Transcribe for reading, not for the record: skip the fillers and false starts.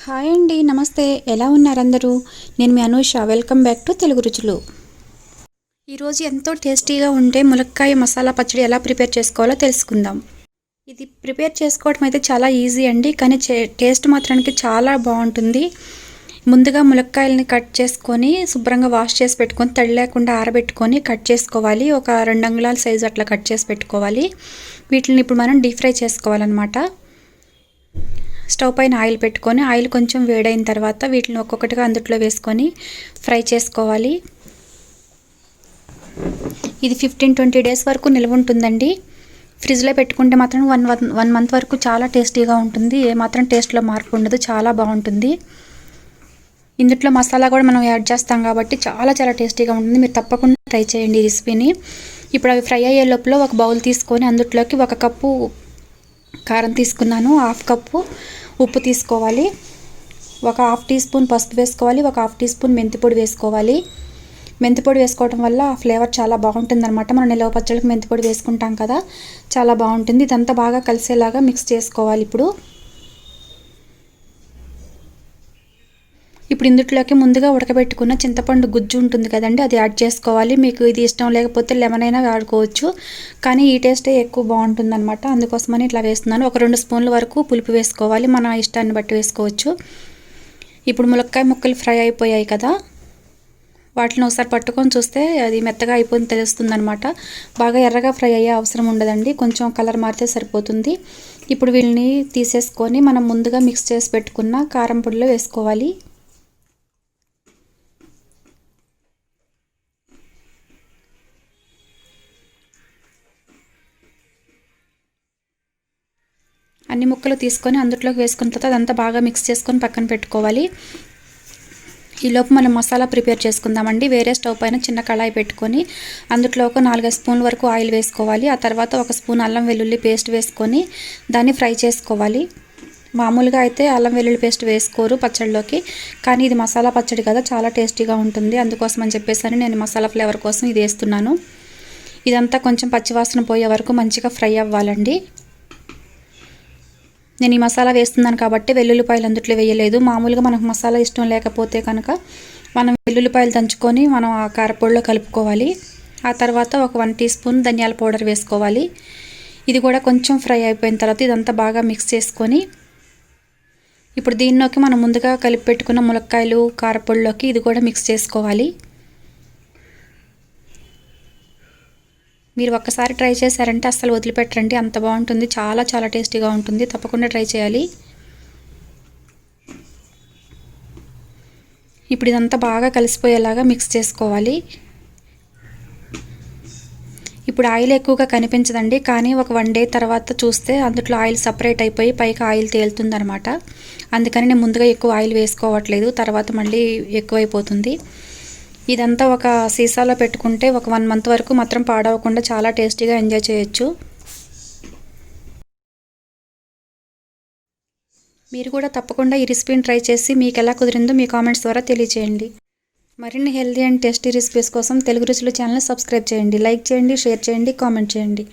Hi అండి, నమస్తే. ఎలా ఉన్నారు అందరూ? నేను మీ Anusha. Welcome back to Telugu రుచులు. ఈరోజు ఎంతో టేస్టీగా ఉండే ములక్కాయ మసాలా పచ్చడి ఎలా ప్రిపేర్ చేసుకోవాలో తెలుసుకుందాం. ఇది ప్రిపేర్ చేసుకోవడం అయితే చాలా ఈజీ అండి, కానీ టేస్ట్ మాత్రానికి చాలా బాగుంటుంది. ముందుగా ములక్కాయలని కట్ చేసుకొని శుభ్రంగా వాష్ చేసి పెట్టుకొని తడి లేకుండా ఆరబెట్టుకొని కట్ చేసుకోవాలి. ఒక 2 అంగుళాల సైజు అట్లా కట్ చేసి పెట్టుకోవాలి. వీటిని ఇప్పుడు మనం డీప్ ఫ్రై చేసుకోవాలన్నమాట. స్టవ్ పైన ఆయిల్ పెట్టుకొని ఆయిల్ కొంచెం వేడైన తర్వాత వీటిని ఒక్కొక్కటిగా అందుట్లో వేసుకొని ఫ్రై చేసుకోవాలి. ఇది 15-20 డేస్ వరకు నిల్వ ఉంటుందండి. ఫ్రిడ్జ్లో పెట్టుకుంటే మాత్రం వన్ మంత్ వరకు చాలా టేస్టీగా ఉంటుంది. ఏమాత్రం టేస్ట్లో మార్పు ఉండదు, చాలా బాగుంటుంది. ఇందులో మసాలా కూడా మనం యాడ్ చేస్తాం కాబట్టి చాలా టేస్టీగా ఉంటుంది. మీరు తప్పకుండా ట్రై చేయండి ఈ రెసిపీని. ఇప్పుడు అవి ఫ్రై అయ్యే లోపల ఒక బౌల్ తీసుకొని అందులోకి 1 కప్పు కారం తీసుకున్నాను, 1/2 కప్పు ఉప్పు తీసుకోవాలి, 1/2 టీ స్పూన్ పసుపు వేసుకోవాలి, 1/2 టీ స్పూన్ మెంతి పొడి వేసుకోవాలి. మెంతి పొడి వేసుకోవడం వల్ల ఆ ఫ్లేవర్ చాలా బాగుంటుంది అనమాట. మనం నిలవ పచ్చళ్ళకి మెంతి పొడి వేసుకుంటాం కదా, చాలా బాగుంటుంది. ఇదంతా బాగా కలిసేలాగా మిక్స్ చేసుకోవాలి. ఇప్పుడు ఇందులోకి ముందుగా ఉడకబెట్టుకున్న చింతపండు గుజ్జు ఉంటుంది కదండి, అది యాడ్ చేసుకోవాలి. మీకు ఇది ఇష్టం లేకపోతే లెమన్ అయినా వాడుకోవచ్చు, కానీ ఈ టేస్టే ఎక్కువ బాగుంటుంది అనమాట. అందుకోసమని ఇట్లా వేస్తున్నాను. ఒక 2 స్పూన్ల వరకు పులుపు వేసుకోవాలి, మన ఇష్టాన్ని బట్టి వేసుకోవచ్చు. ఇప్పుడు ములక్కాయ ముక్కలు ఫ్రై అయిపోయాయి కదా, వాటిని ఒకసారి పట్టుకొని చూస్తే అది మెత్తగా అయిపోయింది తెలుస్తుంది అనమాట. బాగా ఎర్రగా ఫ్రై అయ్యే అవసరం ఉండదండి, కొంచెం కలర్ మారితే సరిపోతుంది. ఇప్పుడు వీళ్ళని తీసేసుకొని మనం ముందుగా మిక్స్ చేసి పెట్టుకున్న కారం పొడిలో వేసుకోవాలి. అన్ని ముక్కలు తీసుకొని అందులోకి వేసుకున్న తర్వాత అదంతా బాగా మిక్స్ చేసుకొని పక్కన పెట్టుకోవాలి. ఈలోపు మనం మసాలా ప్రిపేర్ చేసుకుందామండి. వేరే స్టవ్ పైన చిన్న కళాయి పెట్టుకొని అందులో ఒక 4 స్పూన్ల వరకు ఆయిల్ వేసుకోవాలి. ఆ తర్వాత 1 స్పూన్ అల్లం వెల్లుల్లి పేస్ట్ వేసుకొని దాన్ని ఫ్రై చేసుకోవాలి. మామూలుగా అయితే అల్లం వెల్లుల్లి పేస్ట్ వేసుకోరు పచ్చడిలోకి, కానీ ఇది మసాలా పచ్చడి కదా, చాలా టేస్టీగా ఉంటుంది. అందుకోసం అని చెప్పేసి నేను మసాలా ఫ్లేవర్ కోసం ఇది వేస్తున్నాను. ఇదంతా కొంచెం పచ్చివాసన పోయే వరకు మంచిగా ఫ్రై అవ్వాలండి. నేను ఈ మసాలా వేస్తున్నాను కాబట్టి వెల్లుల్లిపాయలు అందుట్లో వేయలేదు. మామూలుగా మనకు మసాలా ఇష్టం లేకపోతే కనుక మనం వెల్లుల్లిపాయలు దంచుకొని మనం ఆ కారపొడిలో కలుపుకోవాలి. ఆ తర్వాత ఒక 1 టీ స్పూన్ ధనియాల పౌడర్ వేసుకోవాలి. ఇది కూడా కొంచెం ఫ్రై అయిపోయిన తర్వాత ఇదంతా బాగా మిక్స్ చేసుకొని ఇప్పుడు దీనిలోకి మనం ముందుగా కలిపి పెట్టుకున్న ములక్కాయలు కారపొడిలోకి ఇది కూడా మిక్స్ చేసుకోవాలి. మీరు ఒక్కసారి ట్రై చేశారంటే అస్సలు వదిలిపెట్టరండి, అంత బాగుంటుంది. చాలా టేస్టీగా ఉంటుంది, తప్పకుండా ట్రై చేయాలి. ఇప్పుడు ఇదంతా బాగా కలిసిపోయేలాగా మిక్స్ చేసుకోవాలి. ఇప్పుడు ఆయిల్ ఎక్కువగా కనిపించదండి, కానీ ఒక 1 డే తర్వాత చూస్తే అందులో ఆయిల్ సపరేట్ అయిపోయి పైకి ఆయిల్ తేలుతుందనమాట. అందుకని నేను ముందుగా ఎక్కువ ఆయిల్ వేసుకోవట్లేదు, తర్వాత మళ్ళీ ఎక్కువైపోతుంది. ఇదంతా ఒక సీసాలో పెట్టుకుంటే ఒక 1 మంత్ వరకు మాత్రం పాడవకుండా చాలా టేస్టీగా ఎంజాయ్ చేయొచ్చు. మీరు కూడా తప్పకుండా ఈ రెసిపీని ట్రై చేసి మీకు ఎలా కుదిరిందో మీ కామెంట్స్ ద్వారా తెలియచేయండి. మరిన్ని హెల్తీ అండ్ టేస్టీ రెసిపీస్ కోసం తెలుగు రుచులు ఛానల్ సబ్స్క్రైబ్ చేయండి, లైక్ చేయండి, షేర్ చేయండి, కామెంట్ చేయండి.